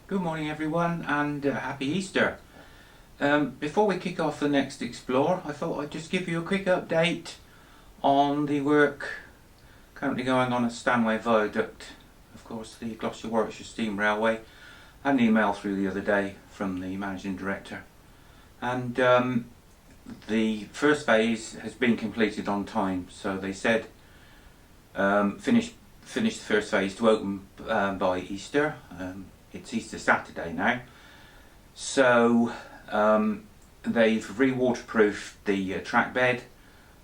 Good morning everyone, and happy Easter. Before we kick off the next explore, I thought I'd just give you a quick update on the work currently going on at Stanway Viaduct. Of course, the Gloucester Warwickshire Steam Railway. I had an email through the other day from the Managing Director, and the first phase has been completed on time. So they said finish the first phase to open by Easter. It's Easter Saturday now, so they've re-waterproofed the track bed,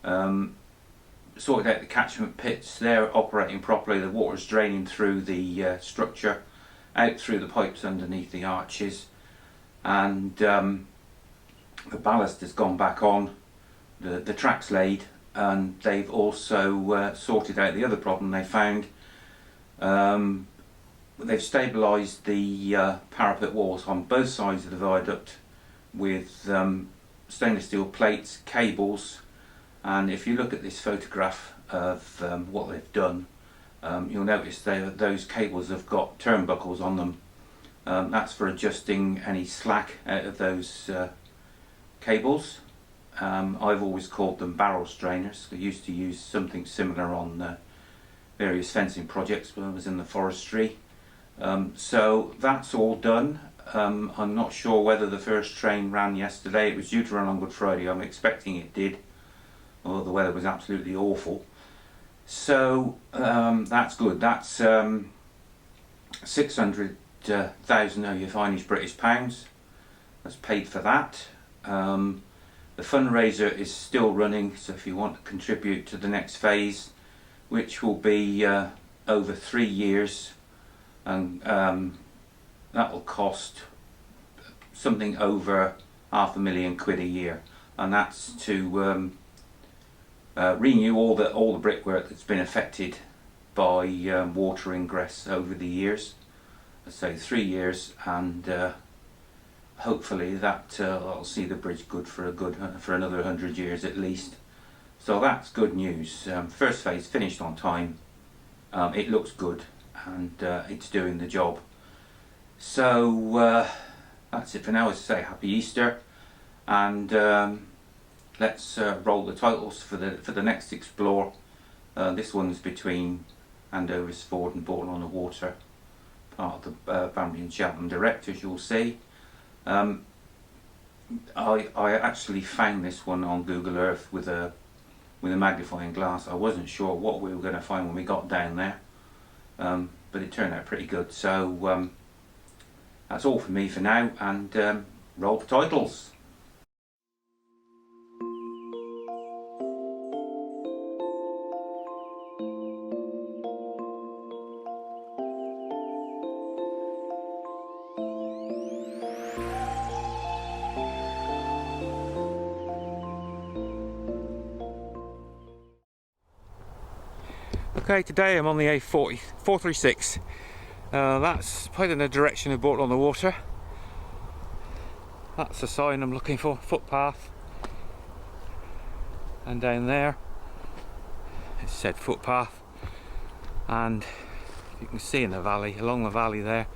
sorted out the catchment pits. They're operating properly. The water's draining through the structure, out through the pipes underneath the arches, and the ballast has gone back on. The track's laid, and they've also sorted out the other problem they found. They've stabilised the parapet walls on both sides of the viaduct with stainless steel plates, cables, and if you look at this photograph of what they've done, you'll notice those cables have got turnbuckles on them. That's for adjusting any slack out of those cables. I've always called them barrel strainers. They used to use something similar on various fencing projects when I was in the forestry. So that's all done. I'm not sure whether the first train ran yesterday. It was due to run on Good Friday. I'm expecting it did, although the weather was absolutely awful. So that's good. That's 600,000 of your finest British pounds. That's paid for that. The fundraiser is still running, so if you want to contribute to the next phase, which will be over 3 years, and that will cost something over £500,000 a year, and that's to renew all the brickwork that's been affected by water ingress over the years. Let's say 3 years, and hopefully that will see the bridge good for another 100 years at least. So that's good news. First phase finished on time. It looks good, and it's doing the job. So that's it for now. As I say, happy Easter, and let's roll the titles for the next explore. This one's between Andover's Ford and Bourton on the Water, part of the Banbury and Cheltenham Direct, as you'll see. I actually found this one on Google Earth with a magnifying glass. I wasn't sure what we were going to find when we got down there, but it turned out pretty good. So that's all for me for now, and roll the titles. Okay, today I'm on the A40 436. That's pointing in the direction of Bourton on the Water. That's the sign I'm looking for, footpath. And down there it said footpath, and you can see in the valley, along the valley there,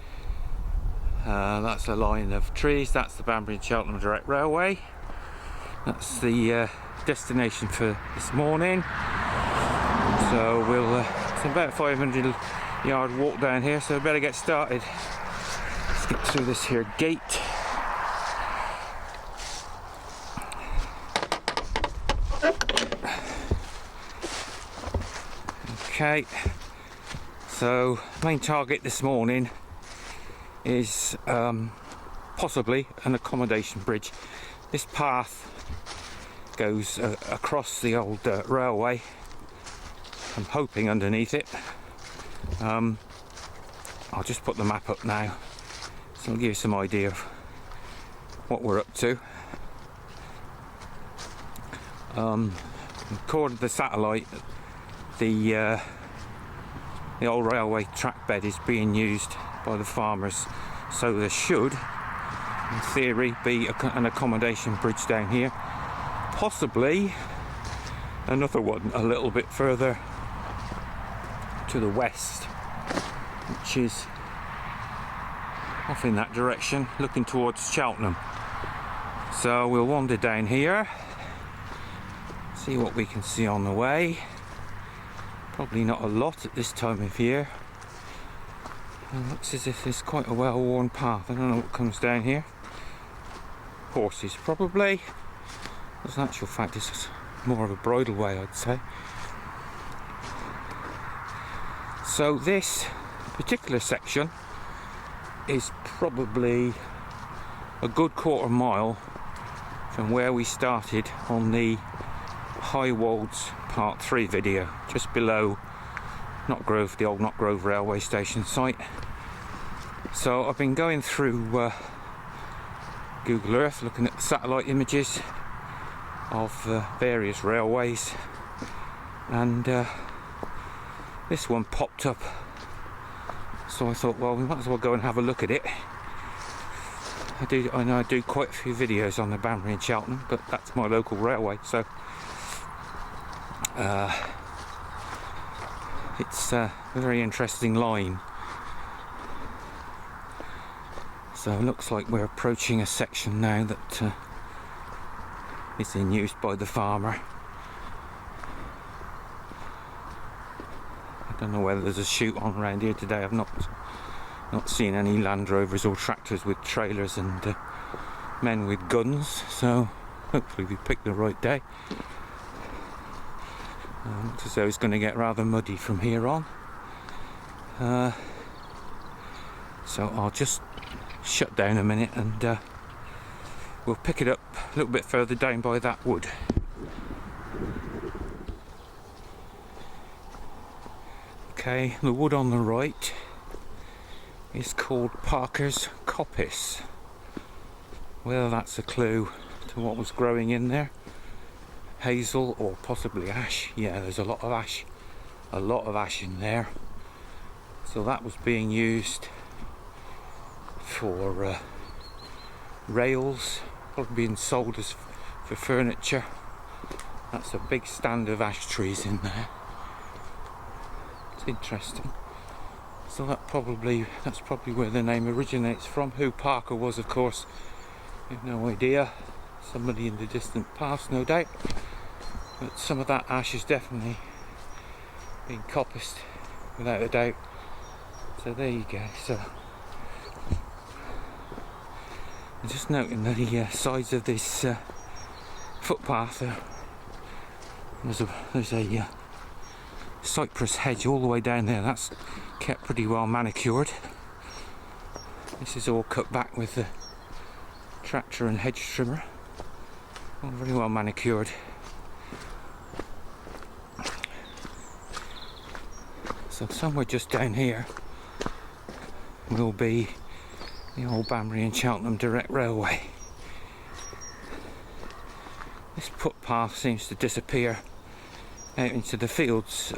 that's a line of trees. That's the Banbury and Cheltenham Direct Railway. That's the destination for this morning. So it's about 500-yard walk down here, so I better get started. Let's get through this here gate. Okay, so main target this morning is possibly an accommodation bridge. This path goes across the old railway. I'm hoping underneath it. I'll just put the map up now, so I'll give you some idea of what we're up to. According to the satellite, the old railway track bed is being used by the farmers, so there should, in theory, be an accommodation bridge down here. Possibly another one a little bit further to the west, which is off in that direction, looking towards Cheltenham. So we'll wander down here, see what we can see on the way. Probably not a lot at this time of year. It looks as if it's quite a well-worn path. I don't know what comes down here. Horses probably. As an actual fact, this is more of a bridleway, I'd say. So this particular section is probably a good quarter mile from where we started on the High Wolds Part 3 video, just below Knott Grove, the old Knott Grove railway station site. So I've been going through Google Earth, looking at the satellite images of various railways, and this one popped up, so I thought, well, we might as well go and have a look at it. I know I do quite a few videos on the Banbury and Cheltenham, but that's my local railway, so it's a very interesting line. So it looks like we're approaching a section now that is in use by the farmer. I don't know whether there's a shoot on around here today. I've not seen any Land Rovers or tractors with trailers and men with guns, so hopefully we picked the right day. Looks as though it's going to get rather muddy from here on. So I'll just shut down a minute and we'll pick it up a little bit further down by that wood. Okay, the wood on the right is called Parker's Coppice. Whether that's a clue to what was growing in there, hazel or possibly ash. Yeah, there's a lot of ash in there. So that was being used for rails, probably being sold as for furniture. That's a big stand of ash trees in there. It's interesting. So that's probably where the name originates from. Who Parker was, of course, I have no idea. Somebody in the distant past, no doubt. But some of that ash is definitely being coppiced, without a doubt. So there you go. So I'm just noting that the sides of this footpath, there's a cypress hedge all the way down there. That's kept pretty well manicured. This is all cut back with the tractor and hedge trimmer. All very well manicured. So somewhere just down here will be the old Banbury and Cheltenham direct railway. This footpath seems to disappear out into the fields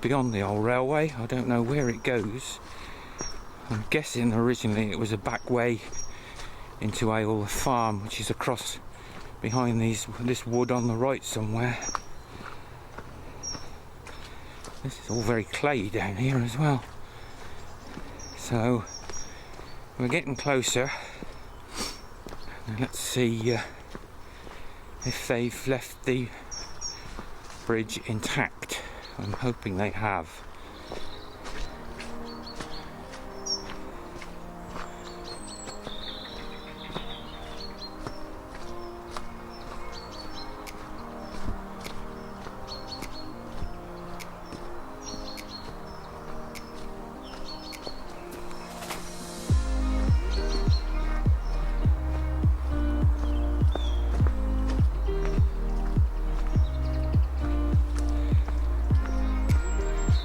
beyond the old railway. I don't know where it goes. I'm guessing originally it was a back way into Ayle Farm, which is across behind this wood on the right somewhere. This is all very clayey down here as well. So we're getting closer. Let's see if they've left the bridge intact. I'm hoping they have.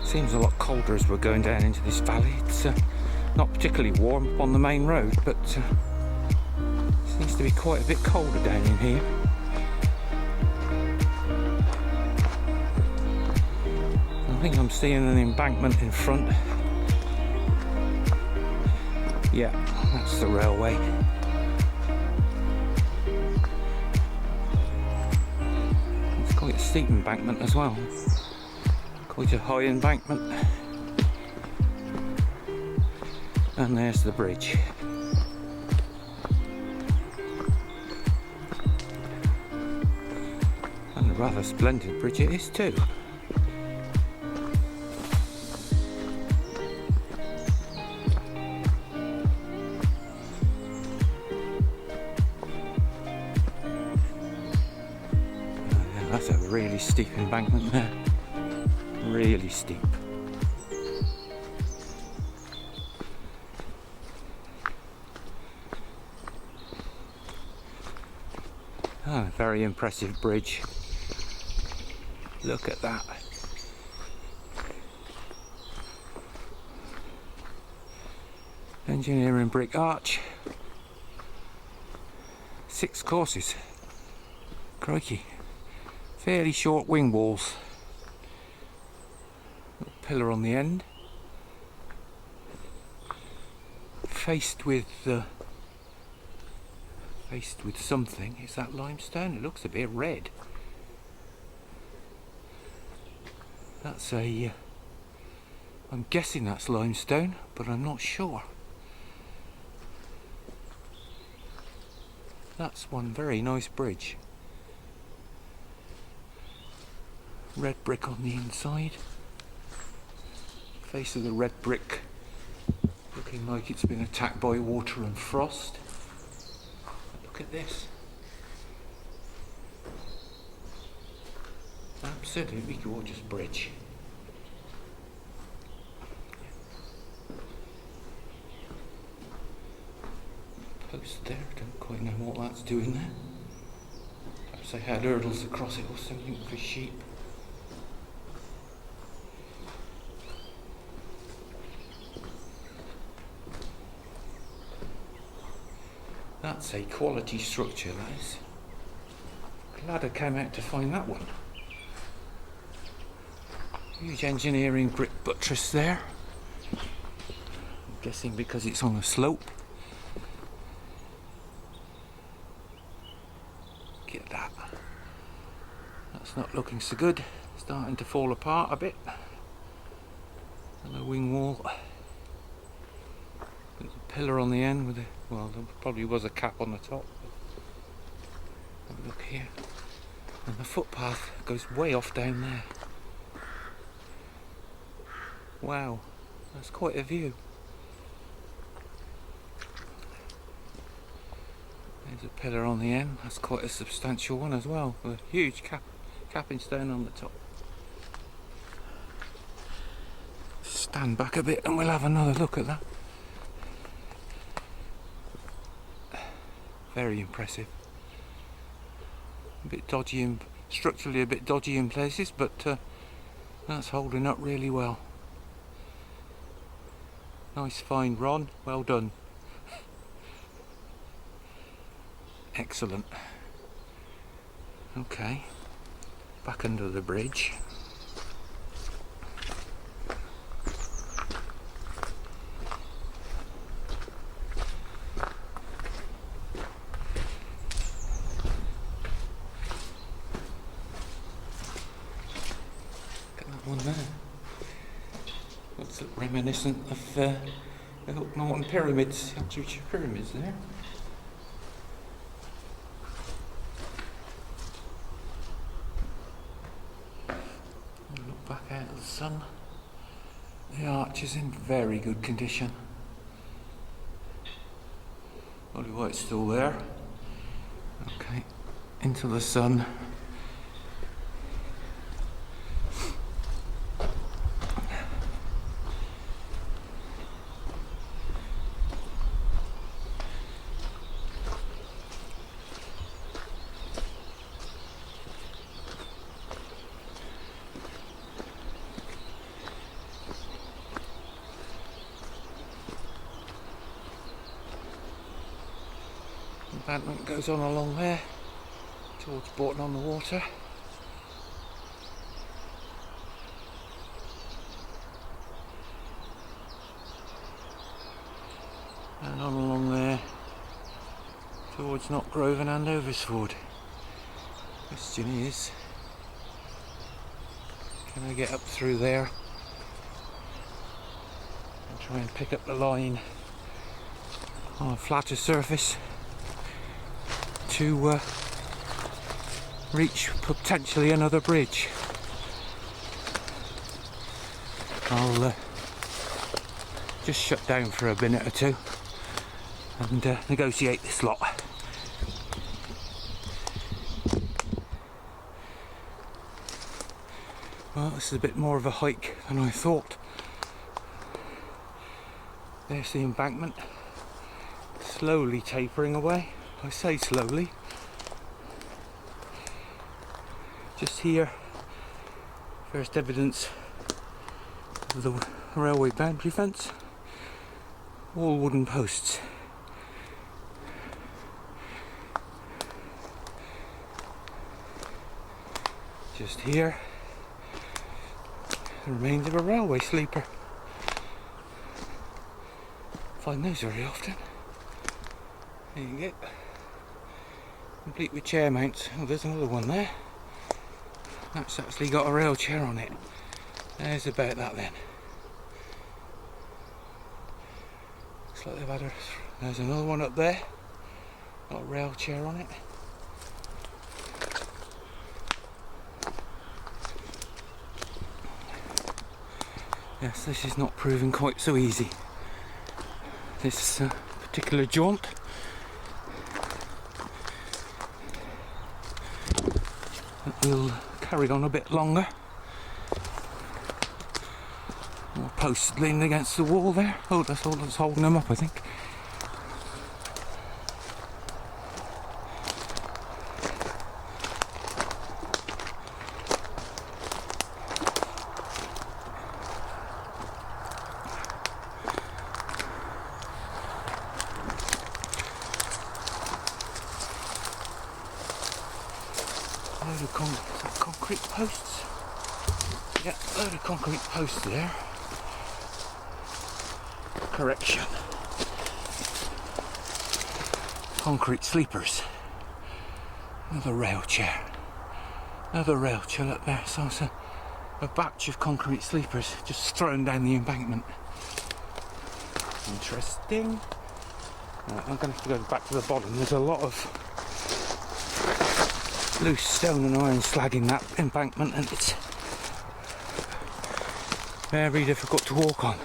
Seems a lot colder as we're going down into this valley. It's not particularly warm up on the main road, but seems to be quite a bit colder down in here. I think I'm seeing an embankment in front. Yeah, that's the railway. It's quite a steep embankment as well. Quite a high embankment. And there's the bridge. And a rather splendid bridge it is too. That's a really steep embankment there. Really steep. Oh, very impressive bridge. Look at that. Engineering brick arch. 6 courses. Crikey. Fairly short wing walls. Little pillar on the end. Faced with something. Is that limestone? It looks a bit red. That's I'm guessing that's limestone, but I'm not sure. That's one very nice bridge. Red brick on the inside. Face of the red brick looking like it's been attacked by water and frost. Look at this. Absolutely gorgeous bridge. Post there, don't quite know what that's doing there. Perhaps they had hurdles across it or something for sheep. That's a quality structure, that is. Glad I came out to find that one. Huge engineering brick buttress there. I'm guessing because it's on a slope. Look at that. That's not looking so good. Starting to fall apart a bit. And the wing wall. Little pillar on the end with a, well, there probably was a cap on the top. Have a look here. And the footpath goes way off down there. Wow, that's quite a view. There's a pillar on the end. That's quite a substantial one as well, with a huge capping stone on the top. Stand back a bit and we'll have another look at that. Very impressive. A bit dodgy, structurally a bit dodgy in places, but that's holding up really well. Nice find, Ron. Well done. Excellent. Okay, back under the bridge. One there. Looks reminiscent of the Hook Norton pyramids, the Altucher pyramids there. And look back out of the sun. The arch is in very good condition. Probably why it's still there. Okay, into the sun. Embankment goes on along there towards Bourton on the Water. And on along there towards Knockgrove and Andoversford. Question is, can I get up through there and try and pick up the line on a flatter surface to reach potentially another bridge. I'll just shut down for a minute or two and negotiate this lot. Well, this is a bit more of a hike than I thought. There's the embankment, slowly tapering away. I say slowly. Just here, first evidence of the railway boundary fence. All wooden posts. Just here, the remains of a railway sleeper. Find those very often. There you go. Complete with chair mounts. Oh, there's another one there. That's actually got a rail chair on it. There's about that then. Looks like they've had a... There's another one up there. Got a rail chair on it. Yes, this is not proving quite so easy. This particular jaunt. We'll carry on a bit longer. More posts leaning against the wall there. Oh, that's all that's holding them up, I think. Load of concrete posts. Yeah, load of concrete posts there. Correction. Concrete sleepers. Another rail chair. Another rail chair up there. So it's a batch of concrete sleepers just thrown down the embankment. Interesting. I'm going to have to go back to the bottom. There's a lot of loose stone and iron slagging that embankment, and it's very difficult to walk on.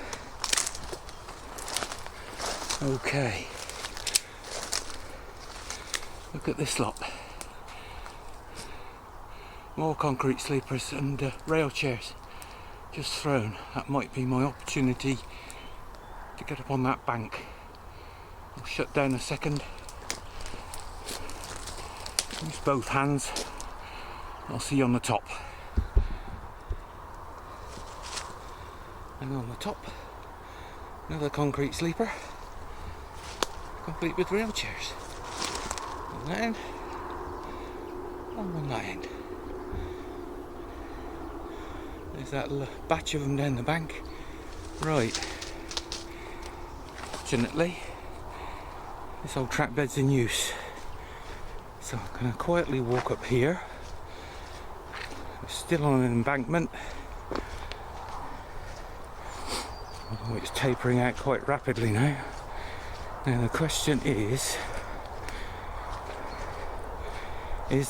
Okay, look at this lot. More concrete sleepers and rail chairs just thrown. That might be my opportunity to get up on that bank. I'll shut down a second. Use both hands. I'll see you on the top. And on the top, another concrete sleeper, complete with rail chairs. And then on that end. There's that batch of them down the bank. Right. Fortunately, this old track bed's in use. So I'm going to quietly walk up here. We're still on an embankment. Although it's tapering out quite rapidly now. Now the question is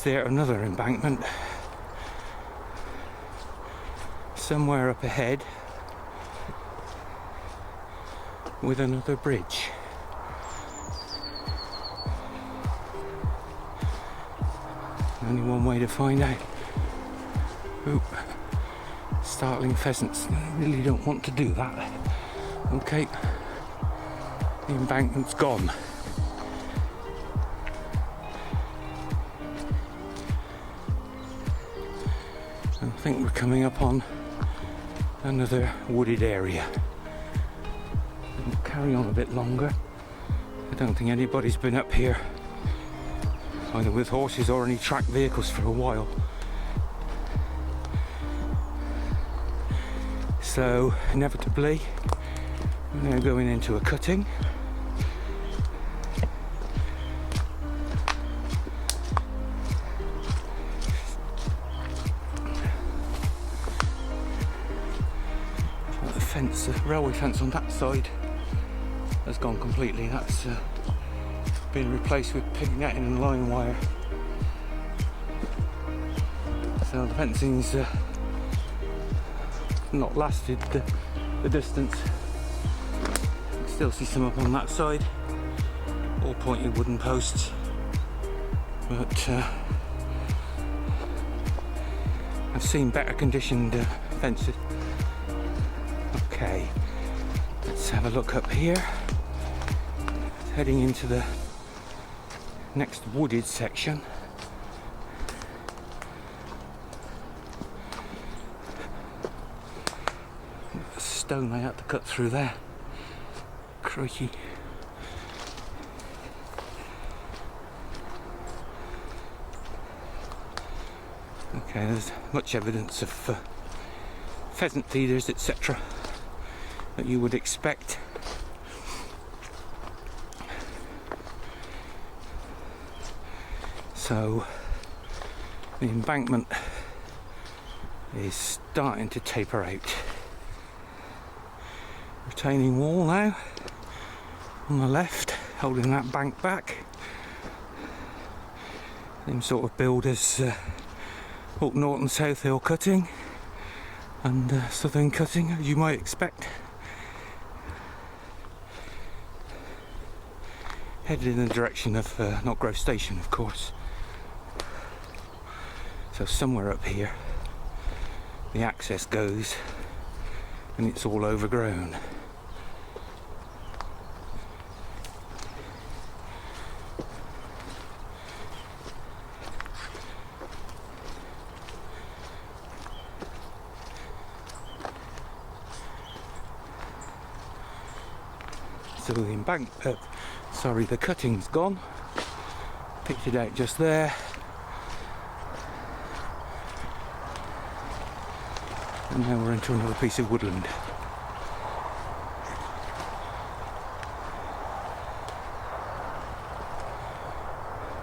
there another embankment somewhere up ahead with another bridge? Only one way to find out. Oop. Startling pheasants. I really don't want to do that. Okay. The embankment's gone. I think we're coming up on another wooded area. We'll carry on a bit longer. I don't think anybody's been up here, either with horses or any track vehicles, for a while. So inevitably we're now going into a cutting. Got the fence, the railway fence on that side has gone completely. That's been replaced with pig netting and line wire. So the fencing's not lasted the distance. You can still see some up on that side, all pointed wooden posts, but I've seen better conditioned fences. Okay, let's have a look up here. Heading into the next wooded section. A stone I had to cut through there. Crikey. Okay, there's much evidence of pheasant feeders, etc., that you would expect. So the embankment is starting to taper out. Retaining wall now on the left, holding that bank back. Same sort of build as up north and south hill cutting and southern cutting, as you might expect. Headed in the direction of Knotgrove Station, of course. So somewhere up here the access goes and it's all overgrown. So the cutting's gone. Picked it out just there. And now we're into another piece of woodland.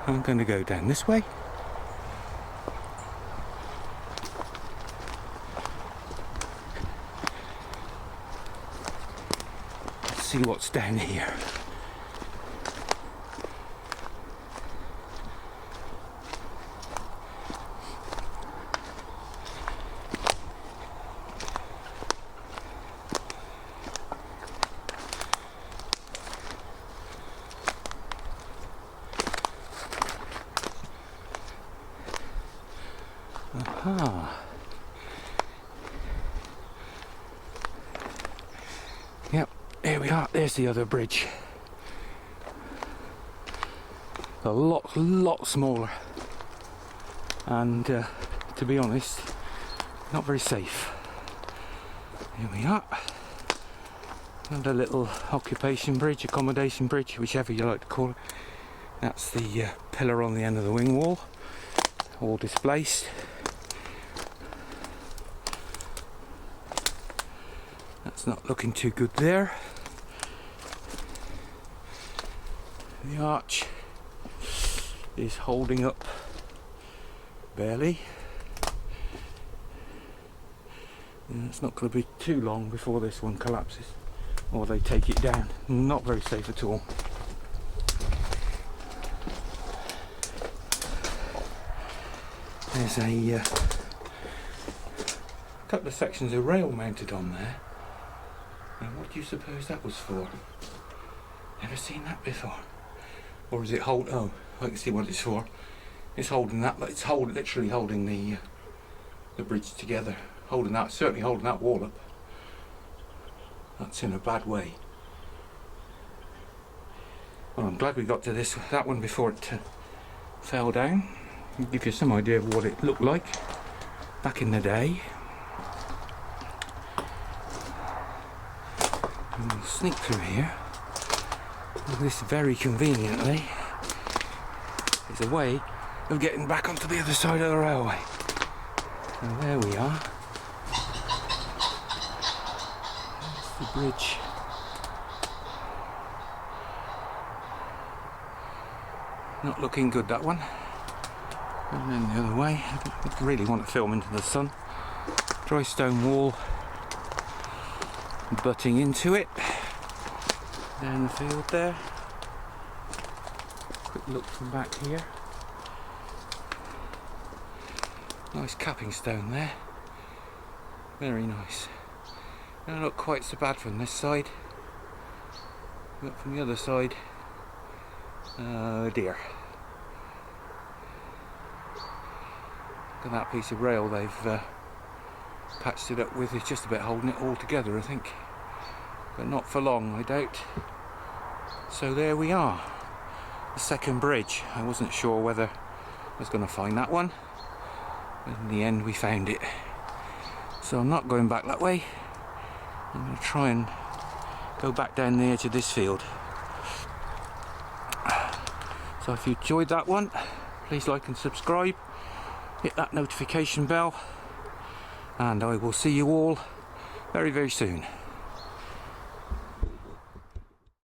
I'm going to go down this way. Let's see what's down here. Aha. Yep, here we are. There's the other bridge. A lot smaller. And to be honest, not very safe. Here we are. Another little occupation bridge, accommodation bridge, whichever you like to call it. That's the pillar on the end of the wing wall, all displaced. That's not looking too good there. The arch is holding up barely. And it's not going to be too long before this one collapses or they take it down. Not very safe at all. There's a couple of sections of rail mounted on there. Now what do you suppose that was for? Never seen that before. Or is it oh, I can see what it's for. It's holding that, it's literally holding the bridge together. Holding that, certainly holding that wall up. That's in a bad way. Well, I'm glad we got to that one before it fell down. I'll give you some idea of what it looked like back in the day. And we'll sneak through here. This very conveniently is a way of getting back onto the other side of the railway. So there we are. There's the bridge. Not looking good, that one. And then the other way. I don't really want to film into the sun. Dry stone wall butting into it. down the field there. Quick look from back here. Nice capping stone there. Very nice. Don't look quite so bad from this side. But from the other side, oh dear. Look at that piece of rail they've patched it up with. It's just about holding it all together, I think. But not for long, I doubt. So there we are. The second bridge. I wasn't sure whether I was going to find that one. But in the end we found it. So I'm not going back that way. I'm going to try and go back down the edge of this field. So if you enjoyed that one, please like and subscribe. Hit that notification bell. And I will see you all very, very soon.